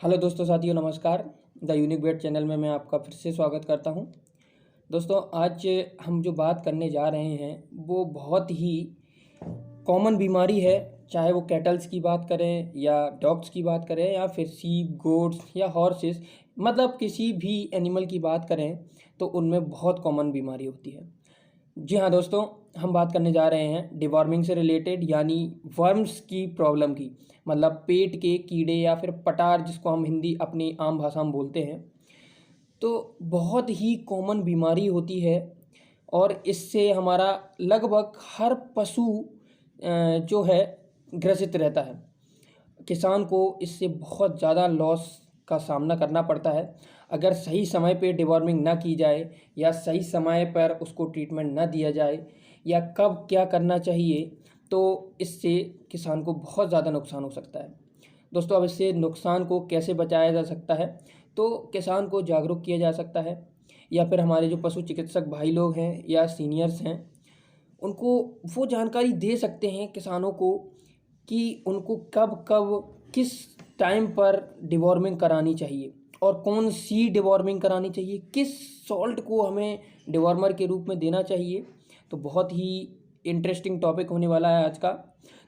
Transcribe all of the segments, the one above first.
Hello दोस्तों, साथियों, नमस्कार। द यूनिक वेट चैनल में मैं आपका फिर से स्वागत करता हूं। दोस्तों, आज हम जो बात करने जा रहे हैं वो बहुत ही कॉमन बीमारी है। चाहे वो कैटल्स की बात करें या डॉग्स की बात करें या फिर शीप, गोट्स या हॉर्सेस, मतलब किसी भी एनिमल की बात करें तो उनमें बहुत कॉमन बीमारी होती है। जी हाँ दोस्तों, हम बात करने जा रहे हैं डिवॉर्मिंग से रिलेटेड, यानी वर्म्स की प्रॉब्लम की। मतलब पेट के कीड़े या फिर पटार, जिसको हम हिंदी अपनी आम भाषा में बोलते हैं। तो बहुत ही कॉमन बीमारी होती है और इससे हमारा लगभग हर पशु जो है ग्रसित रहता है। किसान को इससे बहुत ज़्यादा लॉस का सामना करना पड़ता है अगर सही समय पे डिवॉर्मिंग ना की जाए या सही समय पर उसको ट्रीटमेंट ना दिया जाए या कब क्या करना चाहिए, तो इससे किसान को बहुत ज़्यादा नुकसान हो सकता है। दोस्तों, अब इससे नुकसान को कैसे बचाया जा सकता है, तो किसान को जागरूक किया जा सकता है या फिर हमारे जो पशु चिकित्सक भाई लोग हैं या सीनियर्स हैं, उनको वो जानकारी दे सकते हैं किसानों को कि उनको कब कब किस टाइम पर डिवॉर्मिंग करानी चाहिए और कौन सी डिवॉर्मिंग करानी चाहिए, किस सॉल्ट को हमें डिवॉर्मर के रूप में देना चाहिए। तो बहुत ही इंटरेस्टिंग टॉपिक होने वाला है आज का।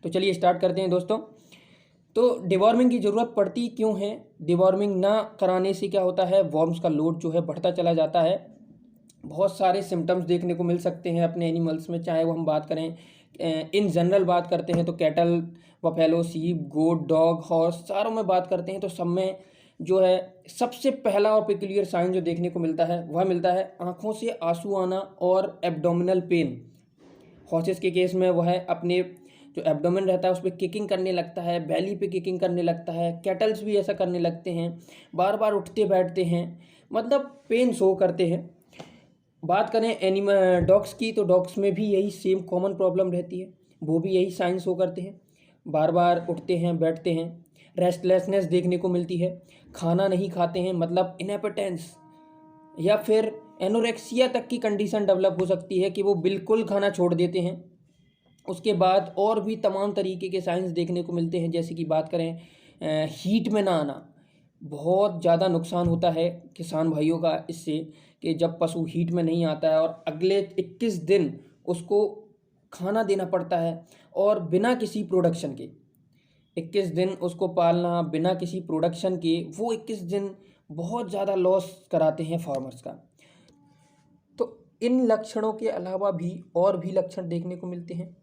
तो चलिए स्टार्ट करते हैं दोस्तों। तो डिवॉर्मिंग की ज़रूरत पड़ती क्यों है? डिवॉर्मिंग ना कराने से क्या होता है, वॉर्म्स का लोड जो है बढ़ता चला जाता है। बहुत सारे सिम्टम्स देखने को मिल सकते हैं अपने एनिमल्स में, चाहे वो हम बात करें इन जनरल बात करते हैं तो कैटल, बफेलो, सीप, गोट, डॉग, हॉर्स, चारों में बात करते हैं तो सब में जो है सबसे पहला और पेक्यूलियर साइन जो देखने को मिलता है वह मिलता है आँखों से आंसू आना और एब्डोमिनल पेन। हॉर्सेस के केस में वह अपने जो एब्डोमेन रहता है उस पर किकिंग करने लगता है, बेली पे किकिंग करने लगता है। कैटल्स भी ऐसा करने लगते हैं, बार बार उठते बैठते हैं, मतलब पेन शो करते हैं। बात करें एनिमल डॉग्स की, तो डॉग्स में भी यही सेम कॉमन प्रॉब्लम रहती है, वो भी यही साइन शो करते हैं, बार बार उठते हैं बैठते हैं। रेस्टलेसनेस देखने को मिलती है, खाना नहीं खाते हैं, मतलब इनएपेटेंस या फिर एनोरेक्सिया तक की कंडीशन डेवलप हो सकती है कि वो बिल्कुल खाना छोड़ देते हैं। उसके बाद और भी तमाम तरीके के साइंस देखने को मिलते हैं, जैसे कि बात करें हीट में ना आना। बहुत ज़्यादा नुकसान होता है किसान भाइयों का इससे, कि जब पशु हीट में नहीं आता है और अगले 21 दिन उसको खाना देना पड़ता है और बिना किसी प्रोडक्शन के 21 दिन उसको पालना बिना किसी प्रोडक्शन के, वो 21 दिन बहुत ज़्यादा लॉस कराते हैं फार्मर्स का। तो इन लक्षणों के अलावा भी और भी लक्षण देखने को मिलते हैं,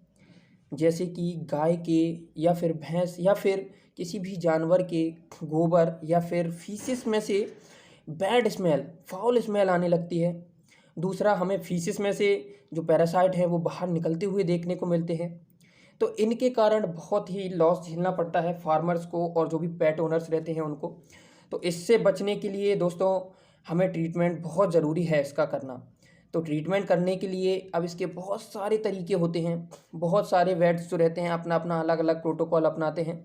जैसे कि गाय के या फिर भैंस या फिर किसी भी जानवर के गोबर या फिर फीसिस में से बैड स्मेल, फाउल स्मेल आने लगती है। दूसरा, हमें फीसिस में से जो पैरासाइट हैं वो बाहर निकलते हुए देखने को मिलते हैं। तो इनके कारण बहुत ही लॉस झेलना पड़ता है फार्मर्स को और जो भी पेट ओनर्स रहते हैं उनको। तो इससे बचने के लिए दोस्तों हमें ट्रीटमेंट बहुत ज़रूरी है इसका करना। तो ट्रीटमेंट करने के लिए अब इसके बहुत सारे तरीके होते हैं, बहुत सारे वेट्स जो रहते हैं अपना अपना अलग अलग प्रोटोकॉल अपनाते हैं।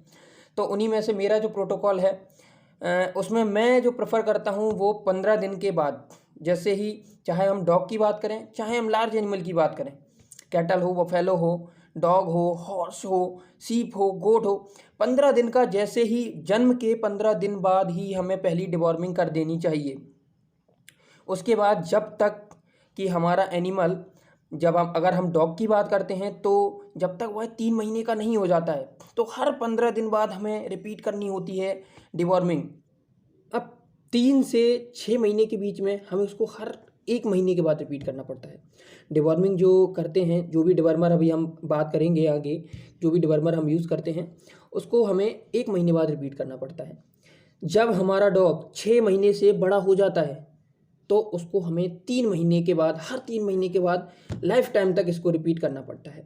तो उन्हीं में से मेरा जो प्रोटोकॉल है उसमें मैं जो प्रेफर करता हूँ वो 15 दिन के बाद, जैसे ही चाहे हम डॉग की बात करें चाहे हम लार्ज एनिमल की बात करें, कैटल हो, बफेलो हो, डॉग हो, हॉर्स हो, सीप हो, गोट हो, 15 दिन का जैसे ही जन्म के 15 दिन बाद ही हमें पहली डिवॉर्मिंग कर देनी चाहिए। उसके बाद जब तक कि हमारा एनिमल, जब हम अगर हम डॉग की बात करते हैं तो जब तक वह 3 महीने का नहीं हो जाता है तो हर 15 दिन बाद हमें रिपीट करनी होती है डिवॉर्मिंग। अब 3 से 6 महीने के बीच में हमें उसको हर 1 महीने के बाद रिपीट करना पड़ता है। डिवॉर्मिंग जो करते हैं, जो भी डिवॉर्मर अभी हम बात करेंगे आगे, जो भी डिवॉर्मर हम यूज़ करते हैं उसको हमें 1 महीने बाद रिपीट करना पड़ता है। जब हमारा डॉग 6 महीने से बड़ा हो जाता है तो उसको हमें 3 महीने के बाद, हर 3 महीने के बाद लाइफ टाइम तक इसको रिपीट करना पड़ता है।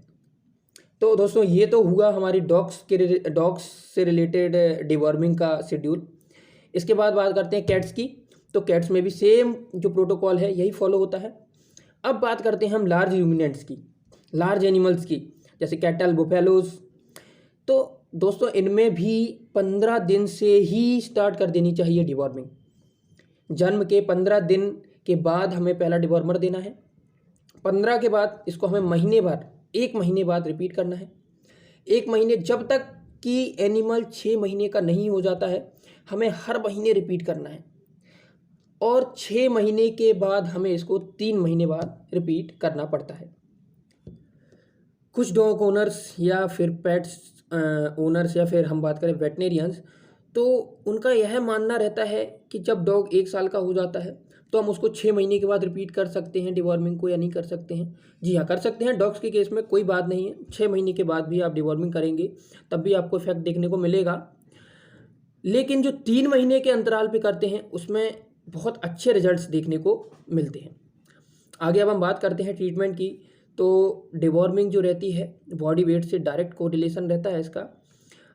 तो दोस्तों ये तो हुआ हमारी डॉग्स से रिलेटेड डिवॉर्मिंग का शेड्यूल। इसके बाद बात करते हैं कैट्स की। तो कैट्स में भी सेम जो प्रोटोकॉल है यही फॉलो होता है। अब बात करते हैं हम लार्ज रूमिनेंट्स की, लार्ज एनिमल्स की, जैसे कैटल, बुफेलोज। तो दोस्तों इनमें भी 15 दिन से ही स्टार्ट कर देनी चाहिए डिवॉर्मिंग। जन्म के 15 दिन के बाद हमें पहला डिवॉर्मर देना है। 15 के बाद इसको हमें महीने बाद, 1 महीने बाद रिपीट करना है। 1 महीने, जब तक कि एनिमल 6 महीने का नहीं हो जाता है हमें हर महीने रिपीट करना है और 6 महीने के बाद हमें इसको 3 महीने बाद रिपीट करना पड़ता है। कुछ डॉग ओनर्स या फिर पेट्स ओनर्स या फिर हम बात करें वेटनेरियंस, तो उनका यह मानना रहता है कि जब डॉग 1 साल का हो जाता है तो हम उसको 6 महीने के बाद रिपीट कर सकते हैं डिवॉर्मिंग को, या नहीं कर सकते हैं। जी हाँ, कर सकते हैं। डॉग्स के केस में कोई बात नहीं है, 6 महीने के बाद भी आप डिवॉर्मिंग करेंगे तब भी आपको इफेक्ट देखने को मिलेगा। लेकिन जो 3 महीने के अंतराल पे करते हैं उसमें बहुत अच्छे रिजल्ट्स देखने को मिलते हैं। आगे अब हम बात करते हैं ट्रीटमेंट की। तो डिवॉर्मिंग जो रहती है बॉडी वेट से डायरेक्ट कोरिलेशन रहता है इसका।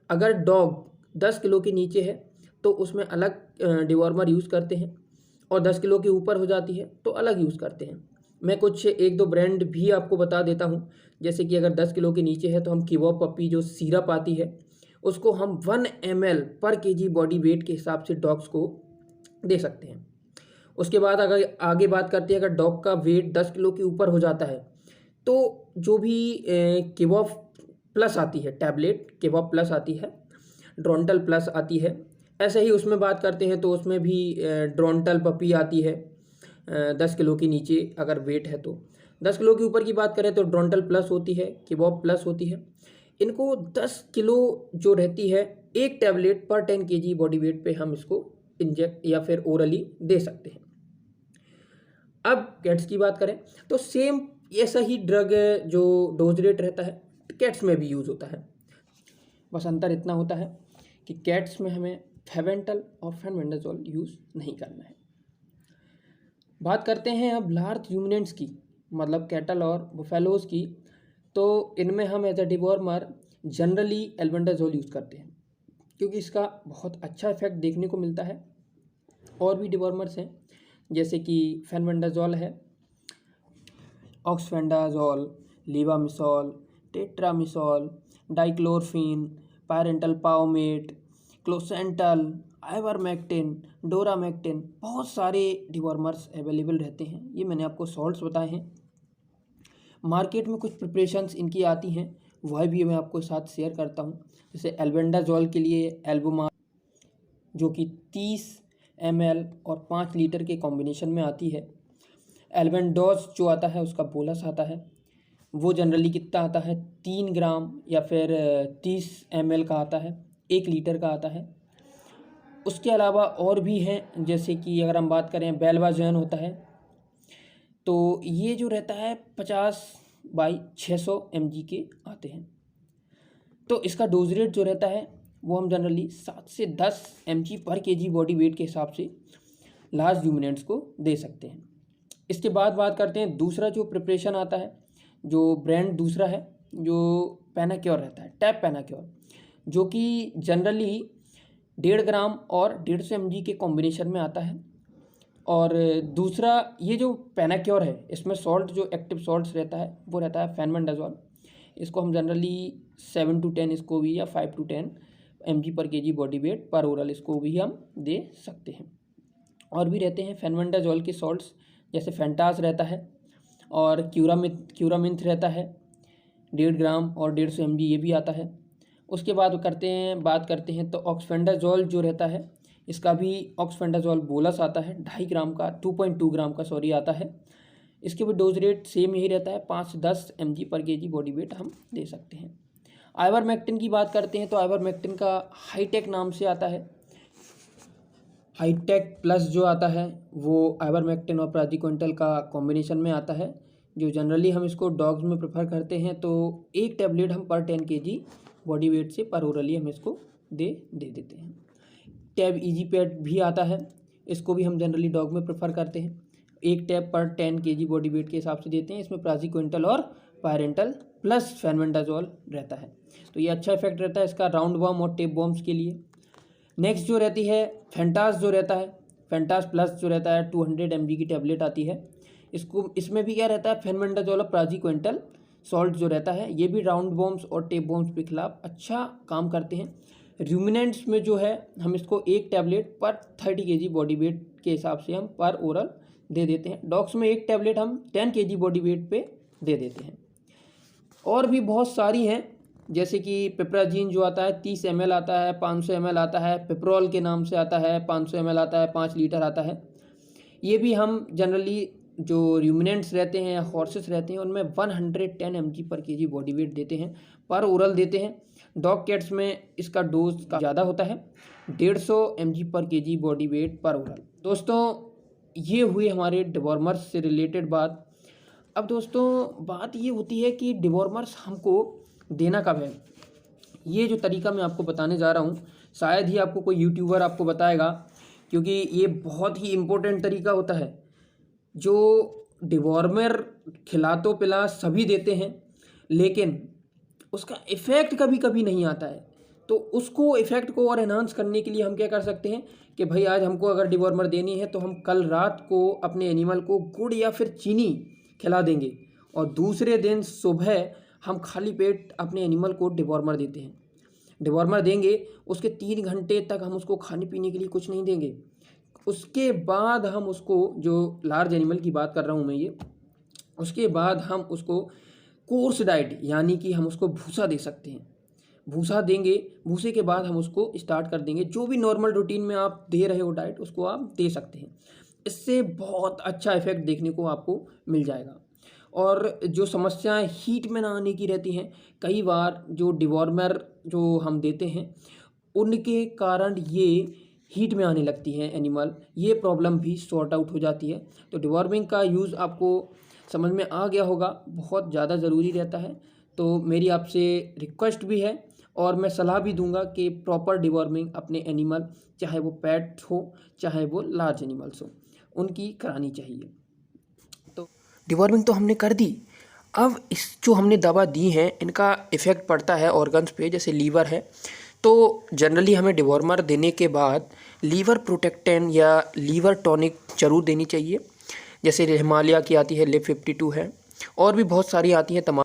अगर डॉग 10 किलो के नीचे है तो उसमें अलग डिवॉर्मर यूज़ करते हैं, और 10 किलो के ऊपर हो जाती है तो अलग यूज़ करते हैं। मैं कुछ 1-2 ब्रांड भी आपको बता देता हूँ। जैसे कि अगर 10 किलो के नीचे है तो हम किवो पपी जो सिरप आती है उसको हम 1 ml पर केजी बॉडी वेट के हिसाब से डॉग्स को दे सकते हैं। उसके बाद अगर आगे बात करते हैं, अगर डॉग का वेट 10 किलो के ऊपर हो जाता है तो जो भी किवो प्लस आती है टैबलेट, किवो प्लस आती है, ड्रोंटल प्लस आती है, ऐसे ही उसमें बात करते हैं तो उसमें भी ड्रोंटल पपी आती है 10 किलो के नीचे अगर वेट है तो। 10 किलो के ऊपर की बात करें तो ड्रोंटल प्लस होती है, किवो प्लस होती है। इनको 10 किलो जो रहती है एक टैबलेट पर 10 kg बॉडी वेट पे हम इसको इंजेक्ट या फिर ओरली दे सकते हैं। अब कैट्स की बात करें तो सेम ऐसा ही ड्रग जो डोज रेट रहता है कैट्स में भी यूज़ होता है। बस अंतर इतना होता है कि कैट्स में हमें फेवेंटल और फेनबेंडाजोल यूज़ नहीं करना है। बात करते हैं अब लार्ज यूमिनेंट्स की, मतलब कैटल और बुफेलोज की। तो इनमें हम as a dewormer generally albendazole use करते हैं क्योंकि इसका बहुत अच्छा इफेक्ट देखने को मिलता है। और भी डिवॉर्मर्स हैं जैसे कि फेनबेंडाजोल है, ऑक्सफेंडाजोल, लीवामिसोल, टेट्रामिसोल, डाइक्लोरफिन, पायरेंटल पाओमेट, क्लोसेंटल, आइवरमेक्टिन, डोरामेक्टिन, बहुत सारे डिवॉर्मर्स अवेलेबल रहते हैं। ये मैंने आपको सॉल्ट्स बताए हैं। मार्केट में कुछ प्रिपरेशंस इनकी आती हैं, वह भी मैं आपको साथ शेयर करता हूँ। जैसे एल्बेंडाजोल के लिए एल्बुमार जो कि 30 ml और 5 लीटर के कॉम्बिनेशन में आती है। एल्बेंडोज जो आता है उसका बोलस आता है, वो जनरली कितना आता है 3 ग्राम या फिर 30 ml का आता है, 1 लीटर का आता है। उसके अलावा और भी हैं, जैसे कि अगर हम बात करें बेल्वाजोन होता है, तो ये जो रहता है 50/600 mg के आते हैं। तो इसका डोज रेट जो रहता है वो हम जनरली 7 से 10 mg पर kg बॉडी वेट के हिसाब से लार्ज यूमिनेंट्स को दे सकते हैं। इसके बाद बात करते हैं दूसरा जो प्रिपरेशन आता है, जो ब्रांड दूसरा है जो पेनाक्योर रहता है, टैप पेनाक्योर, जो कि जनरली 1.5 ग्राम और 150 mg के कॉम्बिनेशन में आता है। और दूसरा ये जो पेनाक्योर है इसमें सॉल्ट जो एक्टिव सॉल्ट्स रहता है वो रहता है फेनबेंडाजोल। इसको हम जनरली 7 to 10 इसको भी, या 5 to 10 mg पर kg बॉडी वेट पर ओरल इसको भी हम दे सकते हैं। और भी रहते हैं फेनबेंडाजोल के सॉल्ट्स, जैसे फेंटास रहता है और क्यूरामिंथ रहता है 1.5 ग्राम और 150 mg ये भी आता है। उसके बाद बात करते हैं तो ऑक्सफेंडाजोल जो रहता है इसका भी ऑक्सफेंडाजोल बोलस आता है 2.5 ग्राम का, 2.2 ग्राम का सॉरी आता है। इसके भी डोज रेट सेम यही रहता है, 5 से 10 mg पर kg बॉडी वेट हम दे सकते हैं। आइवरमेक्टिन की बात करते हैं तो आइवरमेक्टिन का हाईटेक नाम से आता है। हाईटेक प्लस जो आता है वो आइवरमेक्टिन और प्राजिक्विंटल का कॉम्बिनेशन में आता है, जो जनरली हम इसको डॉग्स में प्रेफर करते हैं। तो एक टैबलेट हम पर 10 kg बॉडी वेट से पर ओरली हम इसको दे देते हैं। टैब इजी पैड भी आता है, इसको भी हम जनरली डॉग में प्रेफर करते हैं। एक टैब पर 10 kg बॉडी वेट के हिसाब से देते हैं। इसमें प्राजिक्विंटल और पायरेंटल प्लस फेनबेंडाजोल रहता है, तो ये अच्छा इफेक्ट रहता है इसका राउंड वर्म और टेप वर्म्स के लिए। नेक्स्ट जो रहती है फेंटास जो रहता है, फेंटास प्लस जो रहता है 200 mg की टैबलेट आती है। इसमें भी क्या रहता है फेनबेंडाजोल और प्राजिक्विंटल सॉल्ट जो रहता है, ये भी राउंड वर्म्स और टेप वर्म्स के खिलाफ अच्छा काम करते हैं। रूमिनेंट्स में जो है हम इसको एक टैबलेट पर 30 kg बॉडी वेट के हिसाब से हम पर ओरल दे देते हैं। डॉग्स में एक टैबलेट हम 10 kg बॉडी वेट पे दे देते हैं। और भी बहुत सारी हैं जैसे कि पिप्राजीन जो आता है 30 ml आता है, 500 ml आता है, पिप्रोल के नाम से आता है 500 ml आता है, 5 लीटर आता है। ये भी हम जनरली जो रूमिनेंट्स रहते हैं या हॉर्सेस रहते हैं उनमें 110 mg पर केजी बॉडी वेट देते हैं, पर ओरल देते हैं। डॉग कैट्स में इसका डोज का ज़्यादा होता है, 150 mg पर केजी बॉडी वेट पर ओरल। दोस्तों ये हुई हमारे डिवॉर्मर्स से रिलेटेड बात। अब दोस्तों बात ये होती है कि डिवॉर्मर्स हमको देना कब है। ये जो तरीका मैं आपको बताने जा रहा हूँ शायद ही आपको कोई यूट्यूबर आपको बताएगा, क्योंकि ये बहुत ही इम्पोर्टेंट तरीका होता है। जो डिवॉर्मर खिला तो पिला सभी देते हैं, लेकिन उसका इफ़ेक्ट कभी कभी नहीं आता है। तो उसको इफ़ेक्ट को और एनहांस करने के लिए हम क्या कर सकते हैं कि भाई आज हमको अगर डिवॉर्मर देनी है तो हम कल रात को अपने एनिमल को गुड़ या फिर चीनी खिला देंगे और दूसरे दिन सुबह हम खाली पेट अपने एनिमल को डिवॉर्मर देते हैं। डिवॉर्मर देंगे, उसके 3 घंटे तक हम उसको खाने पीने के लिए कुछ नहीं देंगे। उसके बाद हम उसको, जो लार्ज एनिमल की बात कर रहा हूँ मैं ये, उसके बाद हम उसको कोर्स डाइट यानी कि हम उसको भूसा दे सकते हैं। भूसा देंगे, भूसे के बाद हम उसको स्टार्ट कर देंगे। जो भी नॉर्मल रूटीन में आप दे रहे हो डाइट उसको आप दे सकते हैं। इससे बहुत अच्छा इफेक्ट देखने को आपको मिल जाएगा। और जो समस्याएं हीट में ना आने की रहती हैं, कई बार जो डिवॉर्मर जो हम देते हैं उनके कारण ये हीट में आने लगती हैं एनिमल, ये प्रॉब्लम भी सॉर्ट आउट हो जाती है। तो डिवॉर्मिंग का यूज़ आपको समझ में आ गया होगा, बहुत ज़्यादा ज़रूरी रहता है। तो मेरी आपसे रिक्वेस्ट भी है और मैं सलाह भी दूंगा कि प्रॉपर डिवॉर्मिंग अपने एनिमल, चाहे वो पेट हो चाहे वो लार्ज एनिमल्स हो, उनकी करानी चाहिए। तो डिवॉर्मिंग तो हमने कर दी। अब इस जो हमने दवा दी है इनका इफ़ेक्ट पड़ता है ऑर्गन्स पे, जैसे लीवर है। तो जनरली हमें डिवॉर्मर देने के बाद लीवर प्रोटेक्टेन या लीवर टॉनिक ज़रूर देनी चाहिए। जैसे हिमालय की आती है, लिव 52 है, और भी बहुत सारी आती हैं, तमाम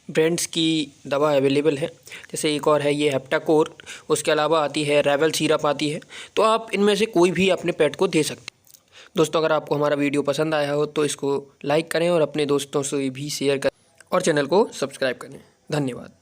ब्रांड्स की दवा अवेलेबल है। जैसे एक और है ये हेप्टाकोर, उसके अलावा आती है रेवल सिरप आती है। तो आप इनमें से कोई भी अपने पेट को दे सकते हैं। दोस्तों अगर आपको हमारा वीडियो पसंद आया हो तो इसको लाइक करें और अपने दोस्तों से भी शेयर करें और चैनल को सब्सक्राइब करें। धन्यवाद।